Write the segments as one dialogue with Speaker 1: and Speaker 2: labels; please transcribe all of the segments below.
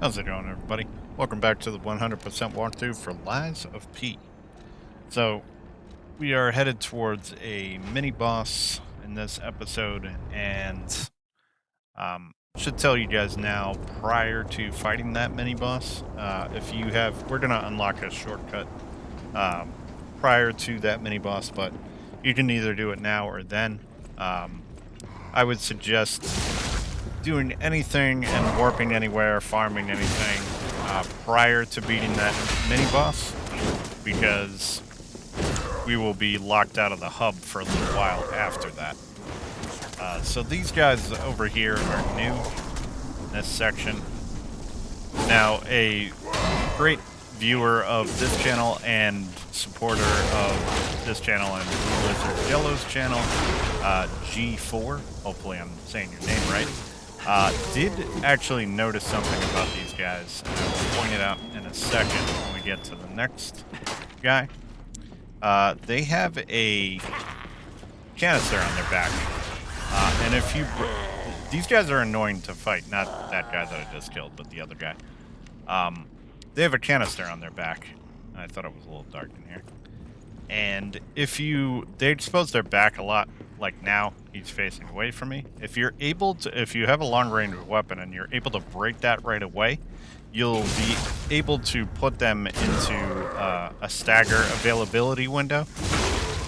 Speaker 1: How's it going, everybody? Welcome back to the 100% walkthrough for Lies of P. So, we are headed towards a mini-boss in this episode, and should tell you guys now, prior to fighting that mini-boss, we're going to unlock a shortcut prior to that mini-boss, but you can either do it now or then. I would suggest doing anything and warping anywhere, farming anything prior to beating that mini-boss, because we will be locked out of the hub for a little while after that. So these guys over here are new in this section. Now, a great viewer of this channel and supporter of this channel and Blue Lizard Yellow's channel, G4, hopefully I'm saying your name right, did actually notice something about these guys, and I will point it out in a second when we get to the next guy. They have a canister on their back, and if you... These guys are annoying to fight, not that guy that I just killed, but the other guy. They have a canister on their back. I thought it was a little dark in here. And they expose their back a lot. Like now, he's facing away from me. If you have a long-range weapon and you're able to break that right away, you'll be able to put them into a stagger availability window,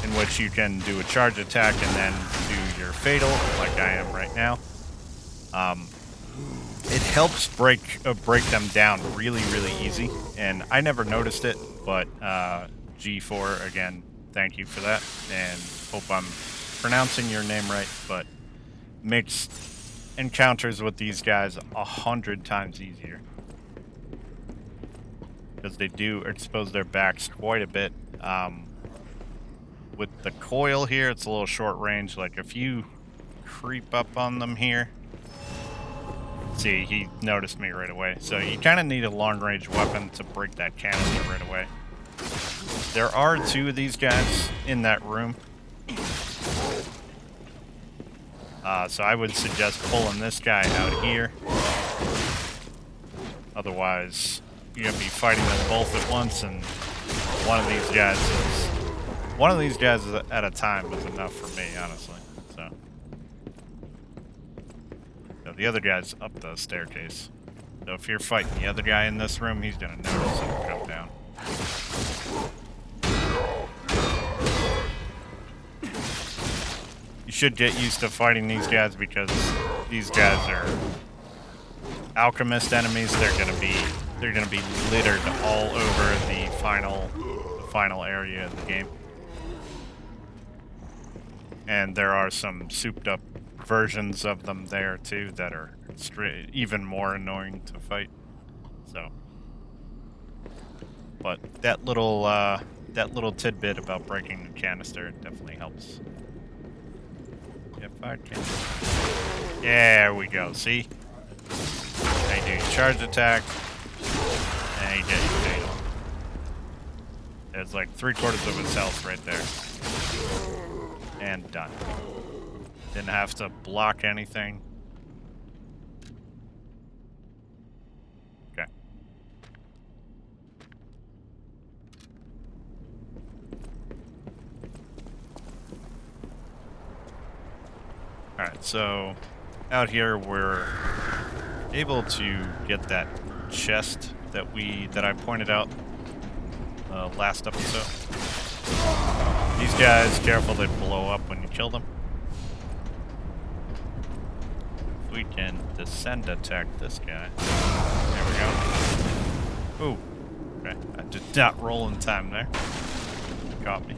Speaker 1: in which you can do a charge attack and then do your fatal, like I am right now. It helps break them down really, really easy, and I never noticed it, but G4, again, thank you for that, and hope I'm pronouncing your name right, but makes encounters with these guys 100 times easier, because they do expose their backs quite a bit. With the coil here, it's a little short range. Like if you creep up on them here, see, he noticed me right away. So you kind of need a long-range weapon to break that canister right away. There are two of these guys in that room. So I would suggest pulling this guy out here. Otherwise, you're going to be fighting them both at once, and one of these guys at a time is enough for me, honestly. So the other guy's up the staircase. So if you're fighting the other guy in this room, he's going to notice and come down. You should get used to fighting these guys, because these guys are alchemist enemies. They're gonna be littered all over the final area of the game. And there are some souped up versions of them there too that are even more annoying to fight. So, but that little tidbit about breaking the canister definitely helps. If I can... There we go, see? I do charge attack, and he gets fatal. There's like 3/4 of his health right there. And done. Didn't have to block anything. Okay. Alright, so out here we're able to get that chest that I pointed out last episode. These guys, careful, they blow up when you kill them. If we can descend attack this guy. There we go. Ooh. Okay, I did not roll in time there. Caught me.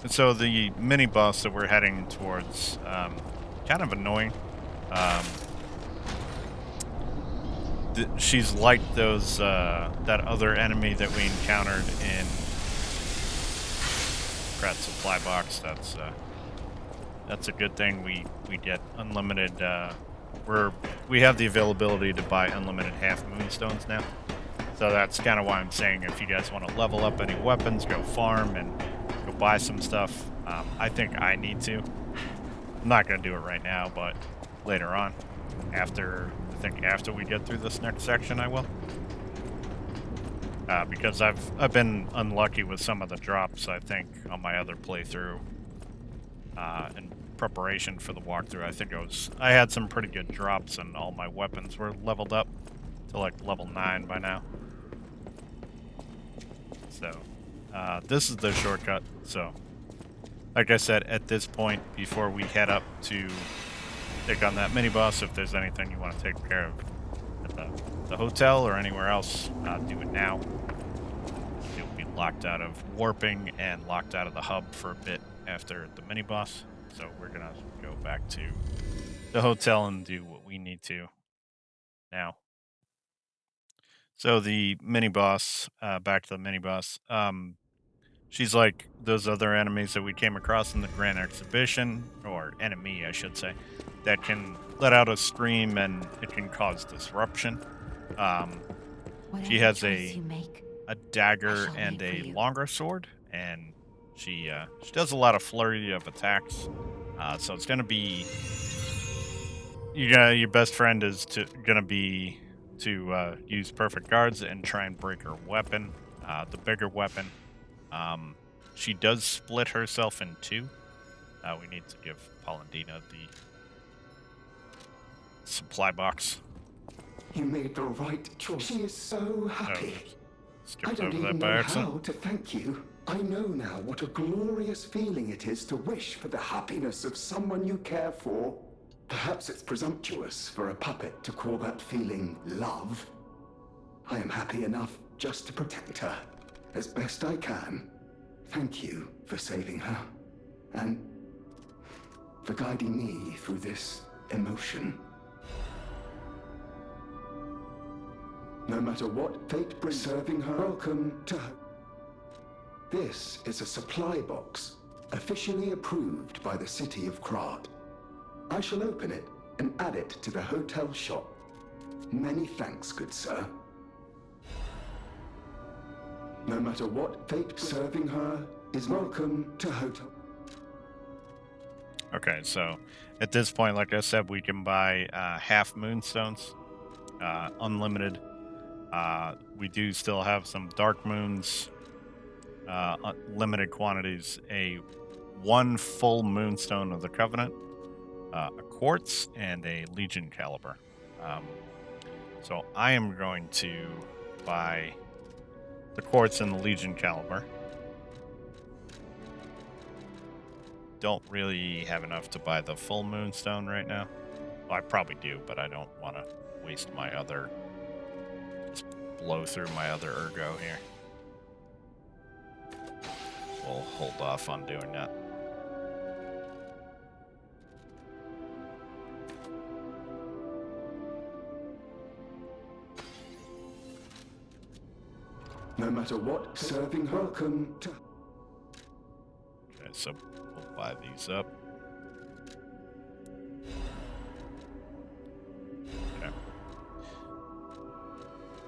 Speaker 1: So the mini-boss that we're heading towards, kind of annoying. She's like those, that other enemy that we encountered in Krat supply box. That's a good thing. We get unlimited, we have the availability to buy unlimited half moonstones now. So that's kind of why I'm saying, if you guys want to level up any weapons, go farm and go buy some stuff. I think I need to. I'm not going to do it right now, but later on. I think after we get through this next section, I will. Because I've been unlucky with some of the drops, I think, on my other playthrough. In preparation for the walkthrough, I had some pretty good drops and all my weapons were leveled up to like level 9 by now. So, this is the shortcut. So, like I said, at this point, before we head up to take on that mini-boss, if there's anything you want to take care of at the hotel or anywhere else, do it now. You'll be locked out of warping and locked out of the hub for a bit after the mini-boss. So we're going to go back to the hotel and do what we need to now. So the mini-boss, back to the mini-boss, she's like those other enemies that we came across in the Grand Exhibition, or enemy, I should say, that can let out a scream and it can cause disruption. She has a dagger and a longer sword, and she does a lot of flurry of attacks. So it's gonna be your best friend is gonna be to use perfect guards and try and break her weapon, the bigger weapon. She does split herself in two. We need to give Paulandina the supply box.
Speaker 2: You made the right choice. She is so happy. I don't
Speaker 1: over that
Speaker 2: even
Speaker 1: by
Speaker 2: know
Speaker 1: accident.
Speaker 2: how to thank you. I know now what a glorious feeling it is to wish for the happiness of someone you care for. Perhaps it's presumptuous for a puppet to call that feeling love. I am happy enough just to protect her as best I can. Thank you for saving her and for guiding me through this emotion. No matter what fate brings, serving her, welcome to her. This is a supply box, officially approved by the city of Krat. I shall open it and add it to the hotel shop. Many thanks, good sir. No matter what fate, serving her is welcome to hotel.
Speaker 1: Okay, so at this point, like I said, we can buy half moonstones, unlimited. We do still have some dark moons, limited quantities, one full moonstone of the Covenant, a quartz, and a Legion caliber. So I am going to buy the quartz and the Legion caliber. Don't really have enough to buy the full moonstone right now. Well, I probably do, but I don't want to waste my other... just blow through my other ergo here. We'll hold off on doing that.
Speaker 2: No matter what, serving her, welcome to...
Speaker 1: Okay, so we'll buy these up. Okay.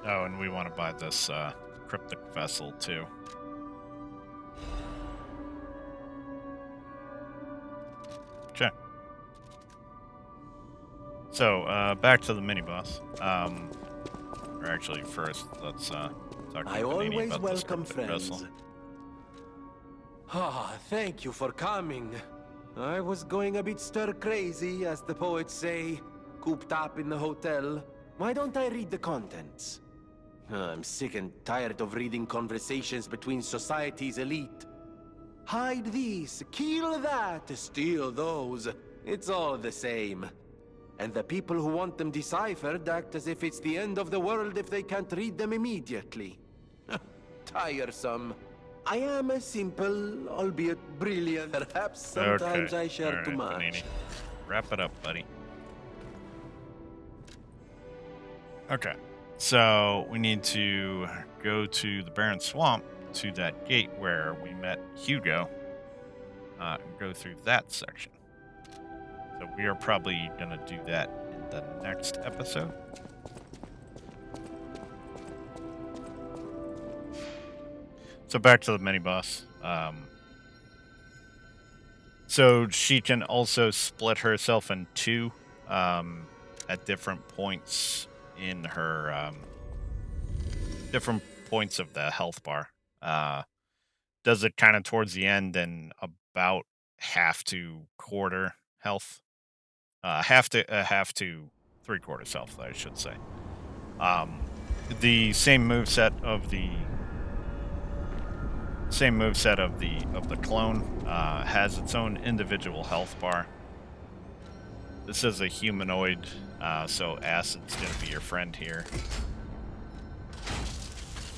Speaker 1: Oh, and we want to buy this cryptic vessel too. Okay. So, back to the mini-boss. Or actually, first, let's talk to
Speaker 3: I
Speaker 1: Panini
Speaker 3: always
Speaker 1: about this
Speaker 3: welcome
Speaker 1: cryptic
Speaker 3: friends.
Speaker 1: vessel.
Speaker 3: Ah, thank you for coming. I was going a bit stir-crazy, as the poets say, cooped up in the hotel. Why don't I read the contents? I'm sick and tired of reading conversations between society's elite. Hide these, kill that, steal those. It's all the same. And the people who want them deciphered act as if it's the end of the world if they can't read them immediately. Tiresome. I am a simple, albeit brilliant. Perhaps sometimes
Speaker 1: Okay.
Speaker 3: I share
Speaker 1: All
Speaker 3: too
Speaker 1: right,
Speaker 3: much.
Speaker 1: Panini. Wrap it up, buddy. Okay. So we need to go to the Barren Swamp, to that gate where we met Hugo, and go through that section. So we are probably going to do that in the next episode. So back to the mini-boss. So she can also split herself in two at different points in her different points of the health bar. Does it kind of towards the end and about half to quarter health, half to 3/4 health, I should say. Um, the same moveset of the clone has its own individual health bar. This is a humanoid, so acid's gonna be your friend here.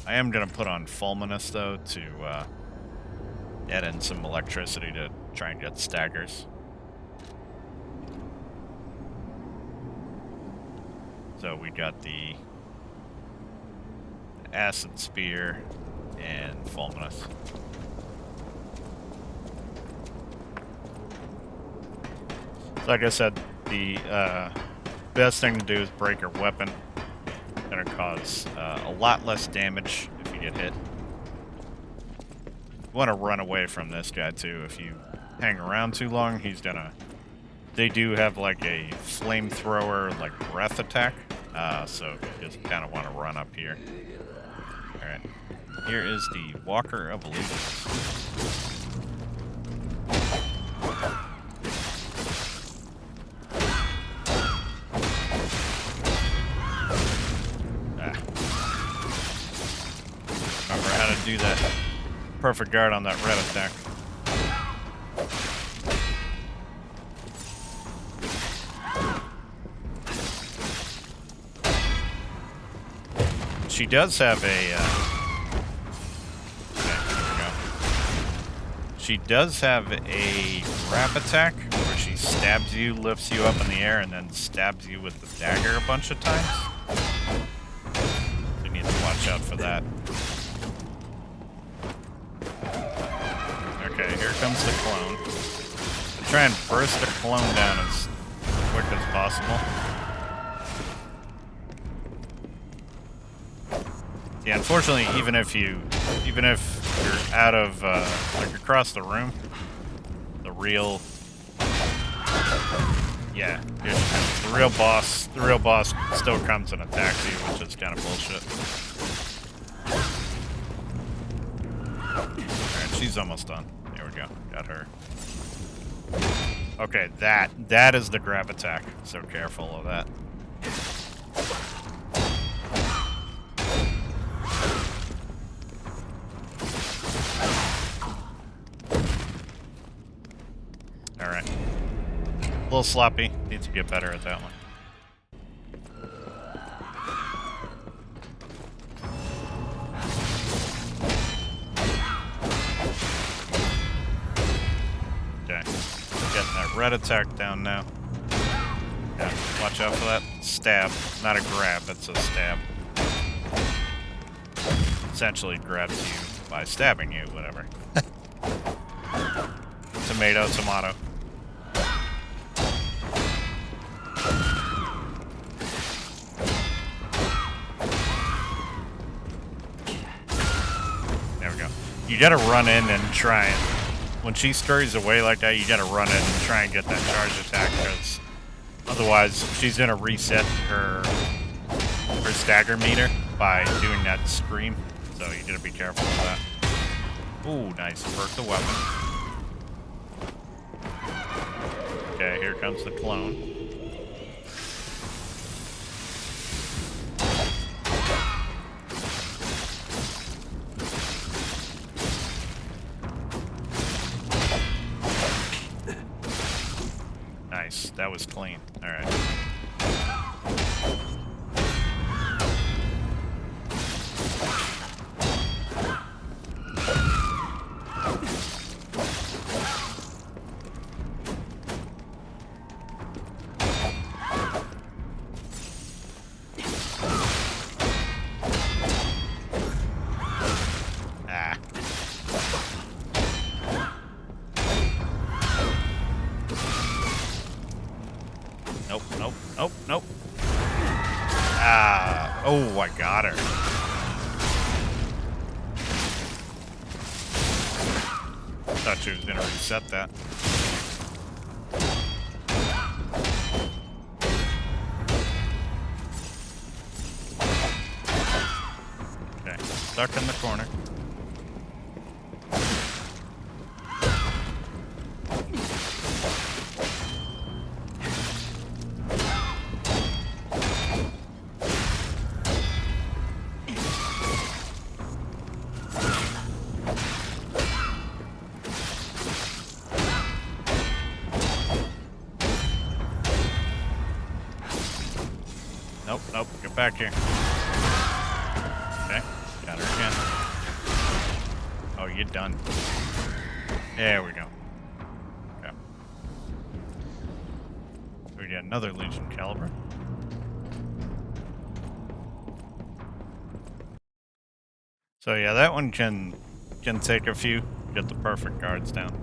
Speaker 1: I am gonna put on fulminous though to add in some electricity to try and get staggers. So we got the acid spear and fulminous. So like I said, the best thing to do is break her weapon. Gonna cause a lot less damage if you get hit. You want to run away from this guy too. If you hang around too long, he's gonna... They do have like a flamethrower, like breath attack. So you just kind of want to run up here. Alright. Here is the Walker of Illusions. Remember how to do that perfect guard on that red attack. She does have a okay, here we go. She does have a grab attack where she stabs you, lifts you up in the air, and then stabs you with the dagger a bunch of times. So you need to watch out for that. Okay, here comes the clone. I'll try and burst the clone down as quick as possible. Yeah, unfortunately, even if you're out of like across the room, the real boss still comes and attacks you, which is kind of bullshit. Alright, she's almost done. There we go. Got her. Okay, that is the grab attack, so careful of that. Alright. A little sloppy. Need to get better at that one. Okay. Getting that red attack down now. Yeah, watch out for that stab. Not a grab, it's a stab. Essentially grabs you by stabbing you, whatever. Tomato, tomato. There we go. You gotta run in and try and... When she scurries away like that, you gotta run in and try and get that charge attack, because otherwise she's gonna reset her stagger meter by doing that scream. So you gotta be careful of that. Ooh, nice. Perk the weapon. Okay, here comes the clone. Nice, that was clean. Alright. Nope. Oh, I got her. Thought she was gonna reset that. stuck in the corner. Nope, nope, get back here. Okay, got her again. Oh, you're done. There we go. Okay. We get another Legion caliber. So yeah, that one can take a few, get the perfect guards down.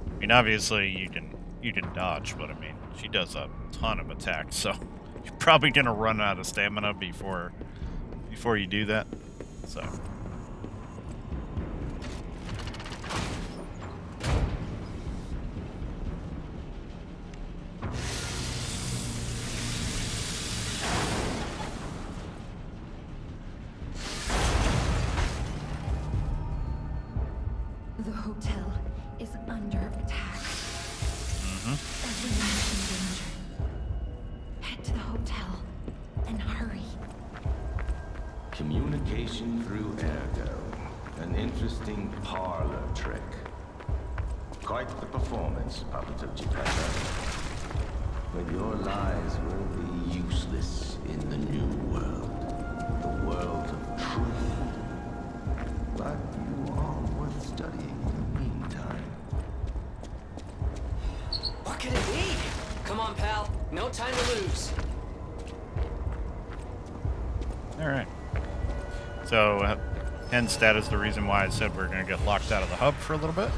Speaker 1: I mean, obviously you can dodge, but I mean, she does a ton of attacks, so you're probably gonna run out of stamina before you do that. So
Speaker 4: The hotel is under attack. Everyone's in danger. Head to the hotel and hurry.
Speaker 5: Communication through ergo. An interesting parlor trick. Quite the performance, puppet of Geppetto. But your lies will be useless in the new world. The world of truth. But you are worth studying in the meantime.
Speaker 6: What could it be? Come on, pal. No time to lose.
Speaker 1: alright. So hence that is the reason why I said we're gonna get locked out of the hub for a little bit.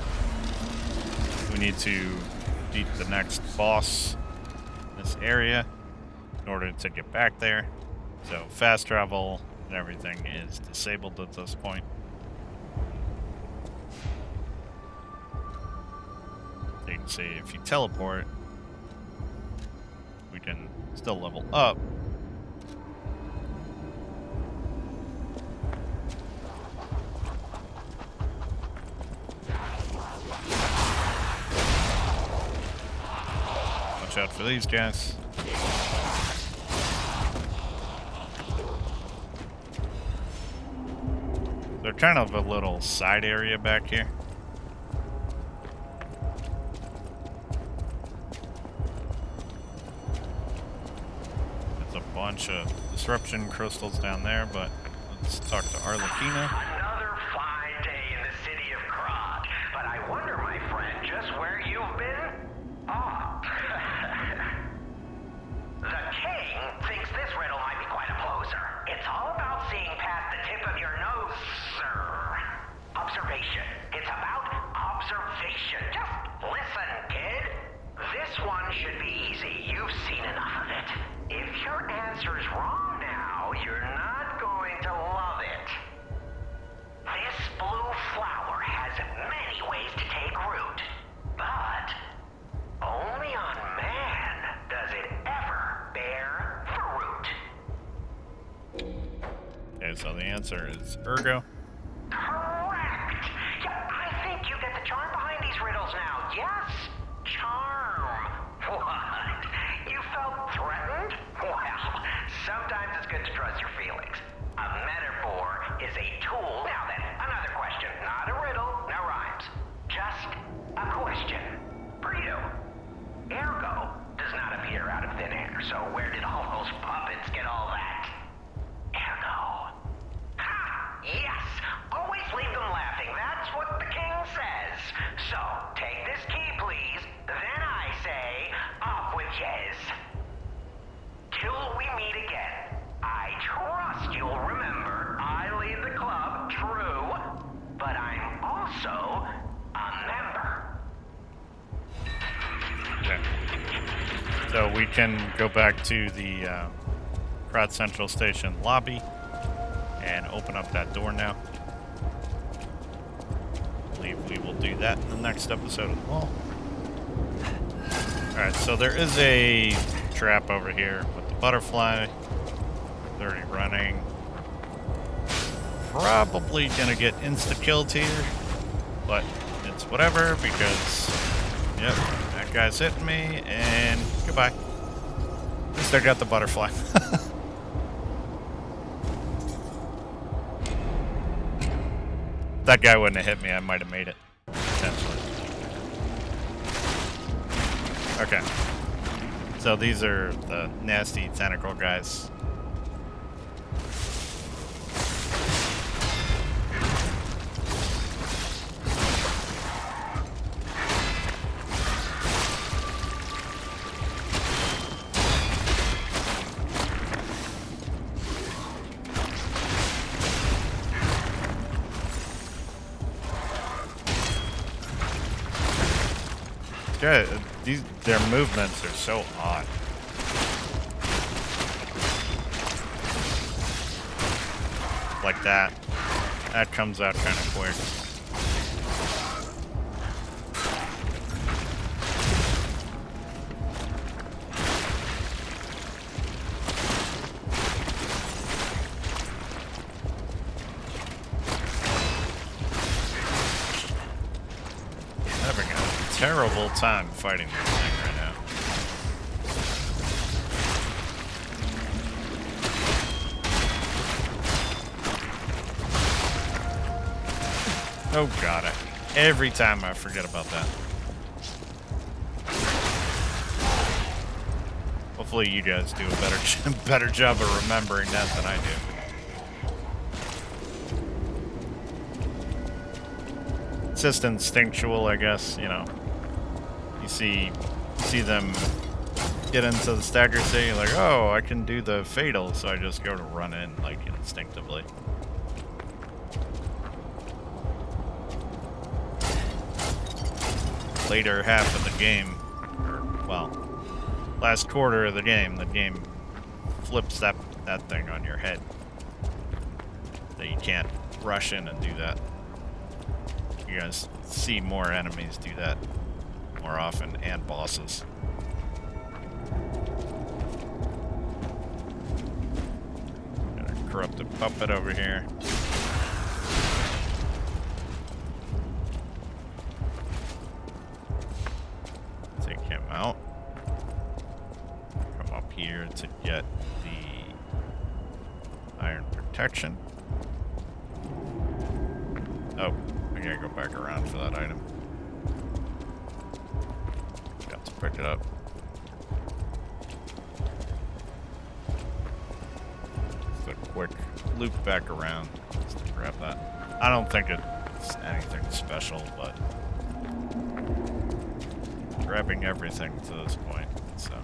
Speaker 1: We need to beat the next boss in this area in order to get back there. So fast travel and everything is disabled at this point. You can see if you teleport, we can still level up. Watch out for these guys. They're kind of a little side area back here. Bunch of disruption crystals down there, but let's talk to Arlequina.
Speaker 7: Another fine day in the city of Krat, but I wonder, my friend, just where you've been? The king thinks this riddle might be quite a closer. It's all about seeing past the tip of your nose, sir. Observation. It's about observation. Just listen, kid. This one should be easy. You've seen enough of it. If your answer's wrong now, you're not going to love it. This blue flower has many ways to take root, but only on man does it ever bear fruit.
Speaker 1: Okay, so the answer is ergo.
Speaker 7: Correct! Yeah, I think you get the charm behind these riddles now. Yes, charm. What? You felt threatened? Well, sometimes it's good to trust your feelings. A metaphor is a tool. Now then, another question. Not a riddle, no rhymes. Just a question. For you. Ergo does not appear out of thin air, so where did all those puppets get all that? Ergo. Ha! Yes! Always leave them laughing. That's what the king says. So, take this key, please. Then I say, off with yes. Till we meet again. I trust you'll remember I lead the club, true, but I'm also a member.
Speaker 1: Okay. So we can go back to the Krat Central Station lobby and open up that door now. I believe we will do that in the next episode as well. Alright, so there is a trap over here with the butterfly. 30 running. Probably gonna get insta-killed here, but it's whatever because, yep, that guy's hitting me, and goodbye. At least I got the butterfly. If that guy wouldn't have hit me, I might have made it, potentially. Okay. So these are the nasty tentacle guys. Yeah, their movements are so odd. Like that. That comes out kind of quick. Having a terrible time fighting this thing right now. Oh god, every time I forget about that. Hopefully you guys do a better job of remembering that than I do. It's just instinctual, I guess, you know. You see them get into the stagger state, you're like, oh, I can do the fatal, so I just go to run in, like, instinctively. Later half of the game, or, well, last quarter of the game flips that thing on your head. So you can't rush in and do that. You guys see more enemies do that more often, and bosses. Got a corrupted puppet over here. Take him out. Come up here to get the iron protection. Oh, I gotta go back around for that item. Got to pick it up. Just a quick loop back around just to grab that. I don't think it's anything special, but grabbing everything to this point, so.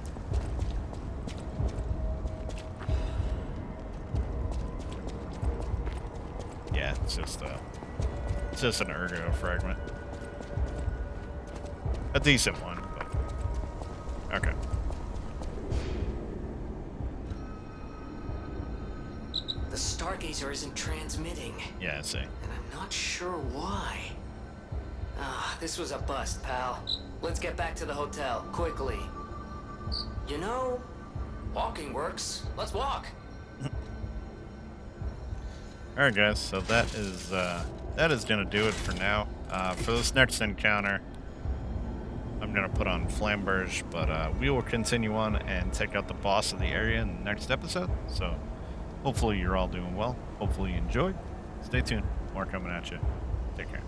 Speaker 1: Yeah, it's just an ergo fragment. A decent one, but okay.
Speaker 6: The Stargazer isn't transmitting.
Speaker 1: Yeah, I see.
Speaker 6: And I'm not sure why. Ah, this was a bust, pal. Let's get back to the hotel, quickly. You know, walking works. Let's walk.
Speaker 1: Alright guys, so that is gonna do it for now. For this next encounter, I'm gonna put on Flamberge, but we will continue on and take out the boss of the area in the next episode. So hopefully you're all doing well. Hopefully you enjoyed. Stay tuned. More coming at you. Take care.